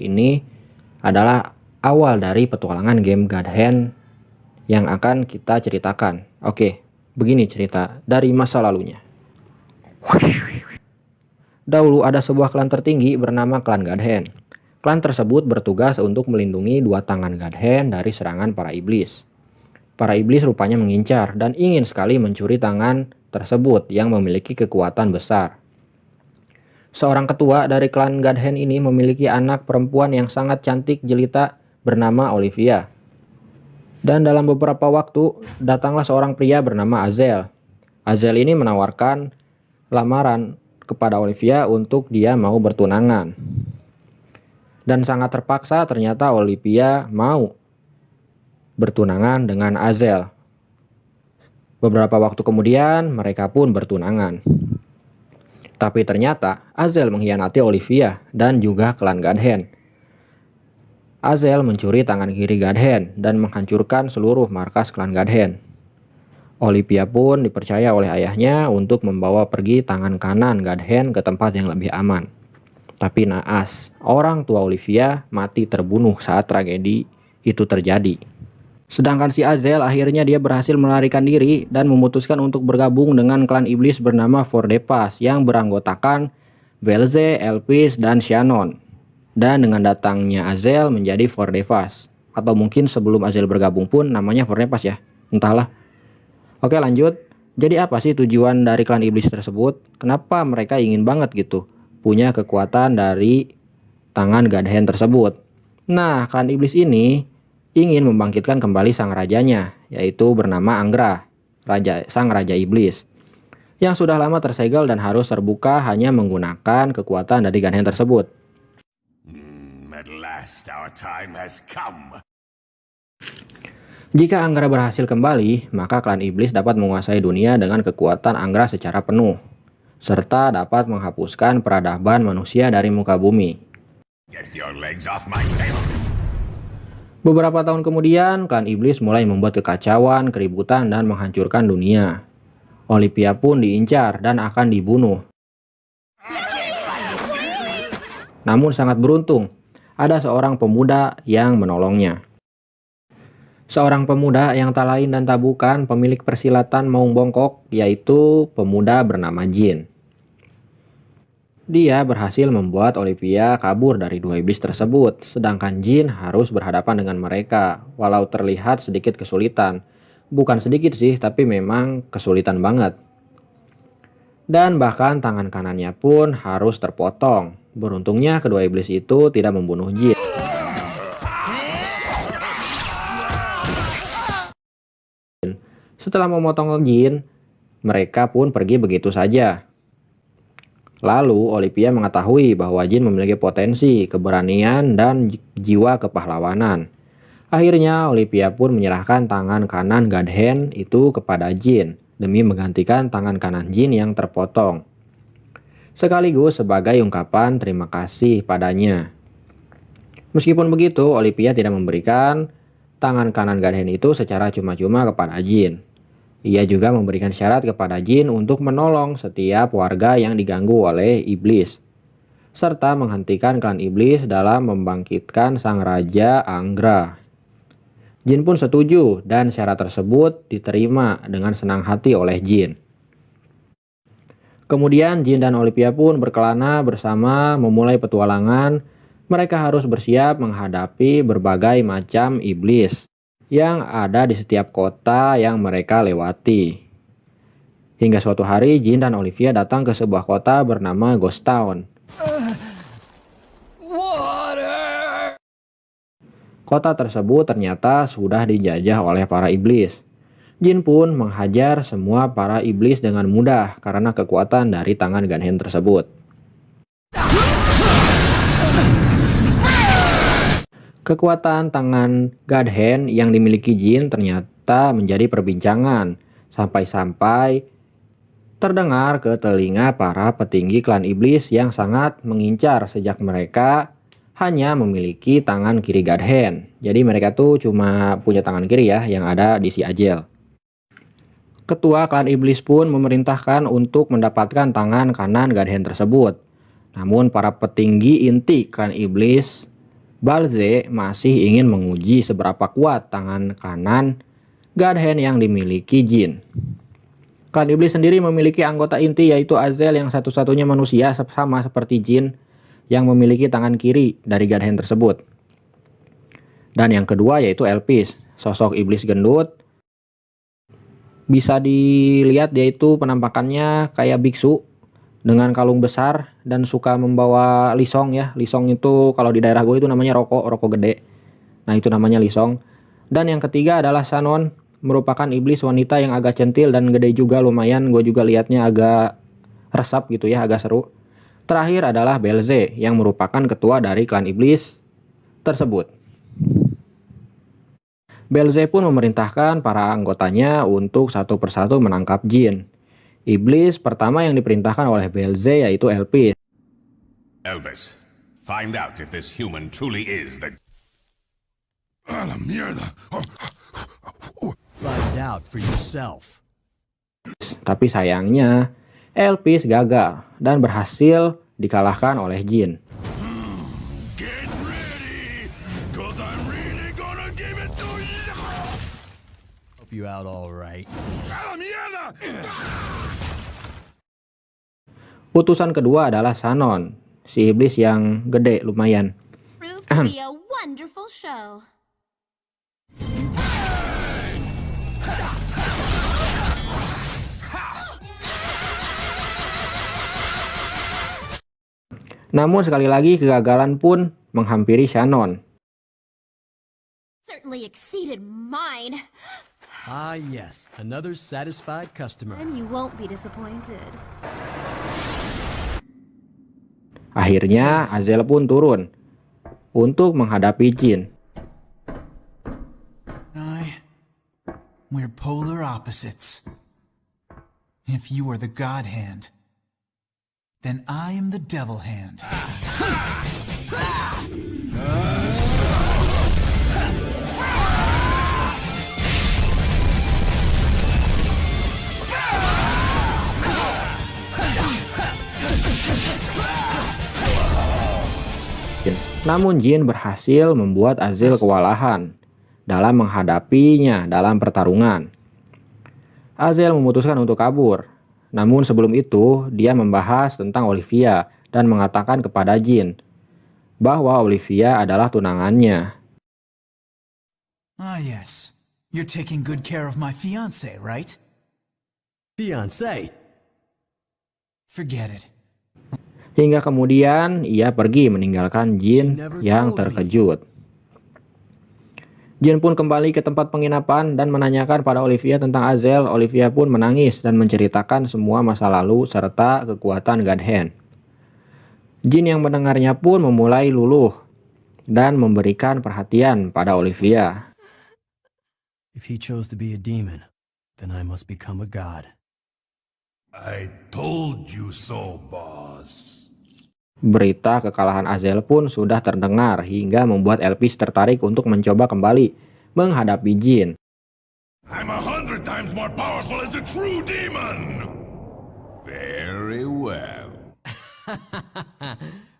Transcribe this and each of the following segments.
ini adalah awal dari petualangan game God Hand yang akan kita ceritakan. Oke, begini cerita dari masa lalunya. Dahulu ada sebuah klan tertinggi bernama klan God Hand. Klan tersebut bertugas untuk melindungi dua tangan God Hand dari serangan para iblis. Para iblis rupanya mengincar dan ingin sekali mencuri tangan tersebut yang memiliki kekuatan besar. Seorang ketua dari klan God Hand ini memiliki anak perempuan yang sangat cantik jelita bernama Olivia. Dan dalam beberapa waktu datanglah seorang pria bernama Azel. Azel ini menawarkan lamaran kepada Olivia untuk dia mau bertunangan. Dan sangat terpaksa ternyata Olivia mau bertunangan dengan Azel. Beberapa waktu kemudian mereka pun bertunangan. Tapi ternyata Azel mengkhianati Olivia dan juga klan God Hand. Azel mencuri tangan kiri God Hand dan menghancurkan seluruh markas klan God Hand. Olivia pun dipercaya oleh ayahnya untuk membawa pergi tangan kanan God Hand ke tempat yang lebih aman. Tapi naas, orang tua Olivia mati terbunuh saat tragedi itu terjadi. Sedangkan si Azel akhirnya dia berhasil melarikan diri dan memutuskan untuk bergabung dengan klan iblis bernama Fordepas yang beranggotakan Belze, Elpis, dan Shannon. Dan dengan datangnya Azel menjadi Fordepas. Atau mungkin sebelum Azel bergabung pun namanya Fordepas ya, entahlah. Oke lanjut, jadi apa sih tujuan dari klan iblis tersebut? Kenapa mereka ingin banget gitu punya kekuatan dari tangan God Hand tersebut? Nah, klan iblis ini ingin membangkitkan kembali sang rajanya, yaitu bernama Angra, sang raja iblis, yang sudah lama tersegel dan harus terbuka hanya menggunakan kekuatan dari God Hand tersebut. At last our time has come. Jika Angra berhasil kembali, maka klan iblis dapat menguasai dunia dengan kekuatan Angra secara penuh, serta dapat menghapuskan peradaban manusia dari muka bumi. Get your legs off my tail. Beberapa tahun kemudian, klan iblis mulai membuat kekacauan, keributan, dan menghancurkan dunia. Olivia pun diincar dan akan dibunuh. Namun sangat beruntung, ada seorang pemuda yang menolongnya. Seorang pemuda yang tak lain dan tak bukan pemilik persilatan Maung Bongkok, yaitu pemuda bernama Jin. Dia berhasil membuat Olivia kabur dari dua iblis tersebut, sedangkan Jin harus berhadapan dengan mereka, walau terlihat sedikit kesulitan. Bukan sedikit sih, tapi memang kesulitan banget. Dan bahkan tangan kanannya pun harus terpotong. Beruntungnya kedua iblis itu tidak membunuh Jin. Setelah memotong Jin, mereka pun pergi begitu saja. Lalu Olivia mengetahui bahwa Jin memiliki potensi, keberanian, dan jiwa kepahlawanan. Akhirnya Olivia pun menyerahkan tangan kanan God Hand itu kepada Jin demi menggantikan tangan kanan Jin yang terpotong. Sekaligus sebagai ungkapan terima kasih padanya. Meskipun begitu, Olivia tidak memberikan tangan kanan God Hand itu secara cuma-cuma kepada Jin. Ia juga memberikan syarat kepada Jin untuk menolong setiap warga yang diganggu oleh iblis, serta menghentikan klan iblis dalam membangkitkan sang raja Angra. Jin pun setuju dan syarat tersebut diterima dengan senang hati oleh Jin. Kemudian Jin dan Olivia pun berkelana bersama memulai petualangan. Mereka harus bersiap menghadapi berbagai macam iblis yang ada di setiap kota yang mereka lewati. Hingga suatu hari Jin dan Olivia datang ke sebuah kota bernama Ghost Town. Kota tersebut ternyata sudah dijajah oleh para iblis. Jin pun menghajar semua para iblis dengan mudah karena kekuatan dari tangan God Hand tersebut. Kekuatan tangan God Hand yang dimiliki Jin ternyata menjadi perbincangan, sampai-sampai terdengar ke telinga para petinggi klan iblis yang sangat mengincar sejak mereka hanya memiliki tangan kiri God Hand. Jadi mereka tuh cuma punya tangan kiri ya yang ada di si Azel. Ketua klan iblis pun memerintahkan untuk mendapatkan tangan kanan God Hand tersebut. Namun para petinggi inti klan iblis Balze masih ingin menguji seberapa kuat tangan kanan God Hand yang dimiliki Jin. Klan Iblis sendiri memiliki anggota inti yaitu Azel yang satu-satunya manusia sama seperti Jin yang memiliki tangan kiri dari God Hand tersebut. Dan yang kedua yaitu Elpis, sosok iblis gendut. Bisa dilihat dia itu penampakannya kayak biksu dengan kalung besar dan suka membawa lisong ya. Lisong itu kalau di daerah gue itu namanya rokok gede. Nah itu namanya lisong. Dan yang ketiga adalah Shannon, merupakan iblis wanita yang agak centil dan gede juga lumayan. Gue juga liatnya agak resap gitu ya, agak seru. Terakhir adalah Belze yang merupakan ketua dari klan iblis tersebut. Belze pun memerintahkan para anggotanya untuk satu persatu menangkap Jin. Iblis pertama yang diperintahkan oleh Belze yaitu Elpis. Elvis, find out if this human truly is the... A la mierda. Find out for yourself. Tapi sayangnya Elpis gagal dan berhasil dikalahkan oleh Jin. Get ready, 'cause I'm really gonna give it to you. Hope you out all right. A la mierda. Utusan kedua adalah Shannon, si iblis yang gede lumayan. Proved to be a wonderful show. Namun sekali lagi kegagalan pun menghampiri Shannon. Certainly exceeded mine. Ah, yes, another satisfied customer. And you won't be disappointed. Akhirnya Azel pun turun untuk menghadapi Jin. We're polar opposites. If you are the God Hand, then I am the Devil Hand. Namun Jin berhasil membuat Azel kewalahan dalam menghadapinya dalam pertarungan. Azel memutuskan untuk kabur. Namun sebelum itu, dia membahas tentang Olivia dan mengatakan kepada Jin bahwa Olivia adalah tunangannya. Ah yes, you're taking good care of my fiancé, right? Fiancé? Forget it. Hingga kemudian ia pergi meninggalkan Jin yang terkejut. Jin pun kembali ke tempat penginapan dan menanyakan pada Olivia tentang Azel. Olivia pun menangis dan menceritakan semua masa lalu serta kekuatan God Hand. Jin yang mendengarnya pun memulai luluh dan memberikan perhatian pada Olivia. If he chose to be a demon, then I must become a god. I told you so, boss. Berita kekalahan Azel pun sudah terdengar hingga membuat Elpis tertarik untuk mencoba kembali menghadapi Jin. I'm 100 times more powerful as a true demon. Very well.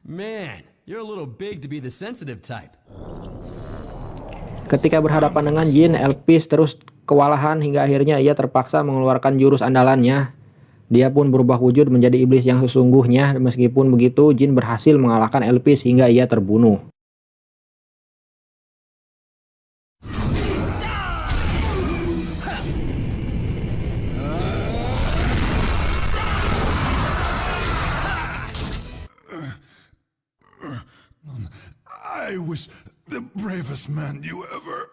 Man, you're a little big to be the sensitive type. Ketika berhadapan dengan Jin, Elpis terus kewalahan hingga akhirnya ia terpaksa mengeluarkan jurus andalannya. Dia pun berubah wujud menjadi iblis yang sesungguhnya. Meskipun begitu, Jin berhasil mengalahkan Elpis hingga ia terbunuh. I was the bravest man you ever...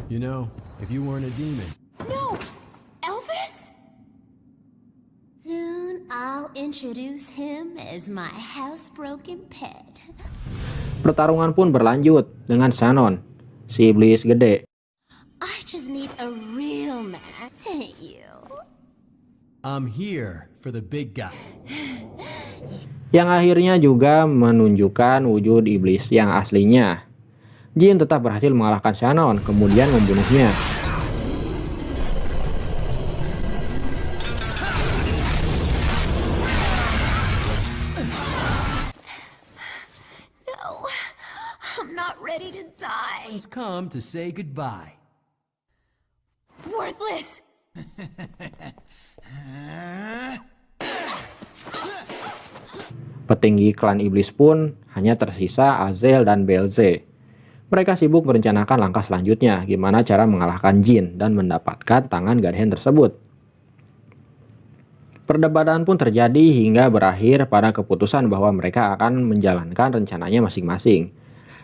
You know, if you weren't a demon. No! Elvis? Soon I'll introduce him as my housebroken pet. Pertarungan pun berlanjut dengan Shannon, si iblis gede. I just need a real man, don't you? I'm here for the big guy. yang akhirnya juga menunjukkan wujud iblis yang aslinya. Jin tetap berhasil mengalahkan Shannon, kemudian membunuhnya. No, I'm not ready to die. Has come to say goodbye. Worthless! Petinggi klan iblis pun hanya tersisa Azazel dan Belze. Mereka sibuk merencanakan langkah selanjutnya, gimana cara mengalahkan Jin dan mendapatkan tangan God Hand tersebut. Perdebatan pun terjadi hingga berakhir pada keputusan bahwa mereka akan menjalankan rencananya masing-masing.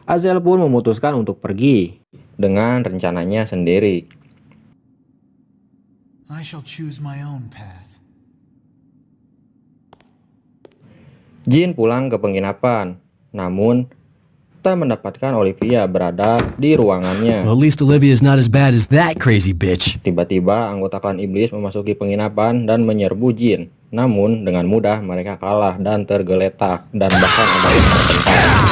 Azazel pun memutuskan untuk pergi dengan rencananya sendiri. I shall choose my own path. Jin pulang ke penginapan, namun tak mendapatkan Olivia berada di ruangannya. Well, at least Olivia's not as bad as that crazy bitch. Tiba-tiba anggota klan iblis memasuki penginapan dan menyerbu Jin. Namun dengan mudah mereka kalah dan tergeletak dan bahkan ada yang terpental.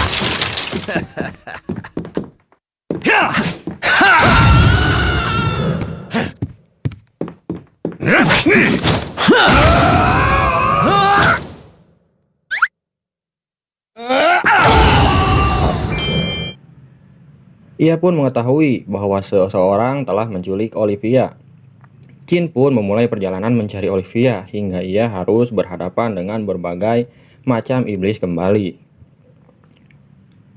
Ia pun mengetahui bahwa seseorang telah menculik Olivia. Jin pun memulai perjalanan mencari Olivia hingga ia harus berhadapan dengan berbagai macam iblis kembali.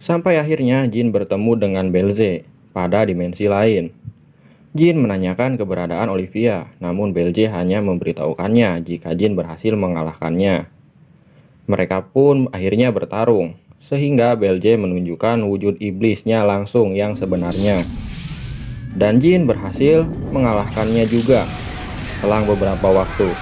Sampai akhirnya Jin bertemu dengan Belze pada dimensi lain. Jin menanyakan keberadaan Olivia, namun Belze hanya memberitahukannya jika Jin berhasil mengalahkannya. Mereka pun akhirnya bertarung, sehingga Belze menunjukkan wujud iblisnya langsung yang sebenarnya. Dan Jin berhasil mengalahkannya juga selang beberapa waktu.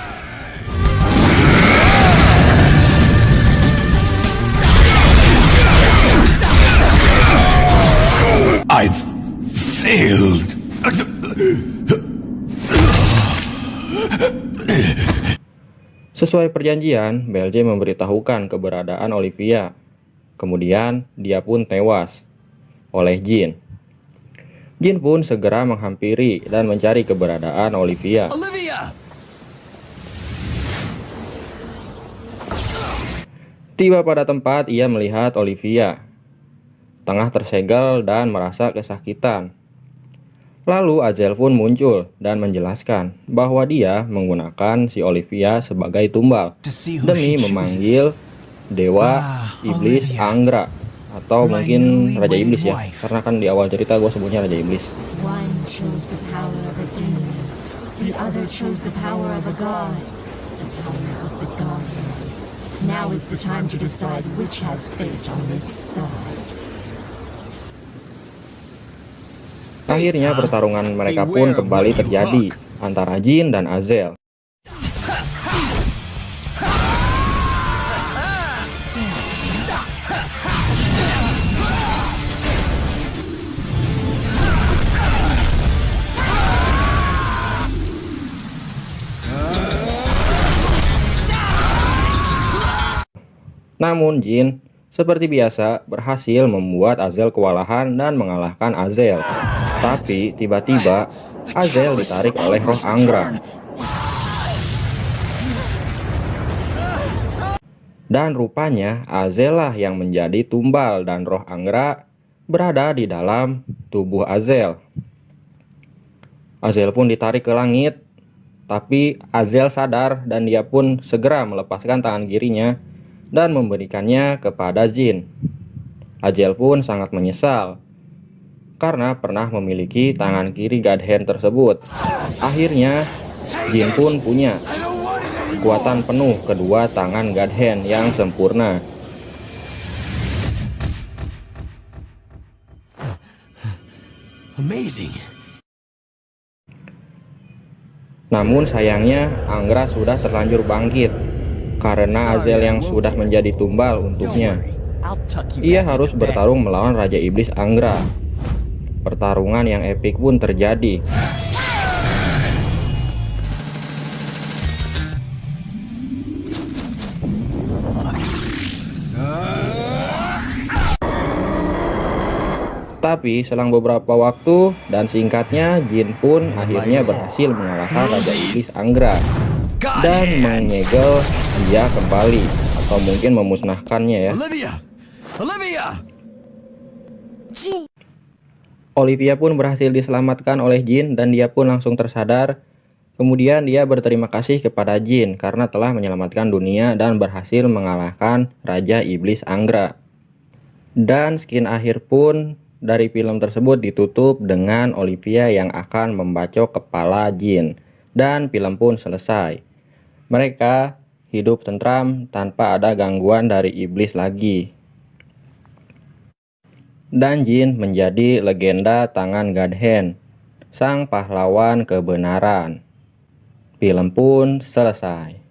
I've failed. Sesuai perjanjian, Belze memberitahukan keberadaan Olivia. Kemudian dia pun tewas oleh Jin. Jin pun segera menghampiri dan mencari keberadaan Olivia. Olivia! Tiba pada tempat, ia melihat Olivia tengah tersegel dan merasa kesakitan. Lalu Azazel pun muncul dan menjelaskan bahwa dia menggunakan si Olivia sebagai tumbal demi memanggil dewa iblis Olivia. Angra, atau My mungkin Raja newlywed Iblis ya, wife. karena kan di awal cerita gue sebutnya Raja Iblis. One chose the power of a demon. The other chose the power of a god. The power of the god hand. Now is the time to decide which has fate on its side. Akhirnya pertarungan mereka pun kembali terjadi antara Jin dan Azazel. Namun Jin seperti biasa berhasil membuat Azazel kewalahan dan mengalahkan Azazel. Tapi tiba-tiba Azazel ditarik oleh roh Angra. Dan rupanya Azazel lah yang menjadi tumbal dan roh Angra berada di dalam tubuh Azazel. Azazel pun ditarik ke langit, tapi Azazel sadar dan dia pun segera melepaskan tangan kirinya dan memberikannya kepada Jin. Azazel pun sangat menyesal karena pernah memiliki tangan kiri God Hand tersebut. Akhirnya Jin pun punya kekuatan penuh kedua tangan God Hand yang sempurna. Amazing. Namun sayangnya Angra sudah terlanjur bangkit karena Azazel yang sudah menjadi tumbal untuknya. I'll tuck you Ia back harus into bed. bertarung melawan Raja Iblis Angra. Pertarungan yang epik pun terjadi. Tapi selang beberapa waktu dan singkatnya, Jin pun akhirnya berhasil mengalahkan Raja Iblis Angra dan menyegel dia kembali, atau mungkin memusnahkannya ya. Olivia! Olivia pun berhasil diselamatkan oleh Jin dan dia pun langsung tersadar. Kemudian dia berterima kasih kepada Jin karena telah menyelamatkan dunia dan berhasil mengalahkan Raja Iblis Angra. Dan skin akhir pun dari film tersebut ditutup dengan Olivia yang akan membacok kepala Jin. Dan film pun selesai. Mereka hidup tentram tanpa ada gangguan dari iblis lagi. Dan Jin menjadi legenda tangan God Hand, sang pahlawan kebenaran. Film pun selesai.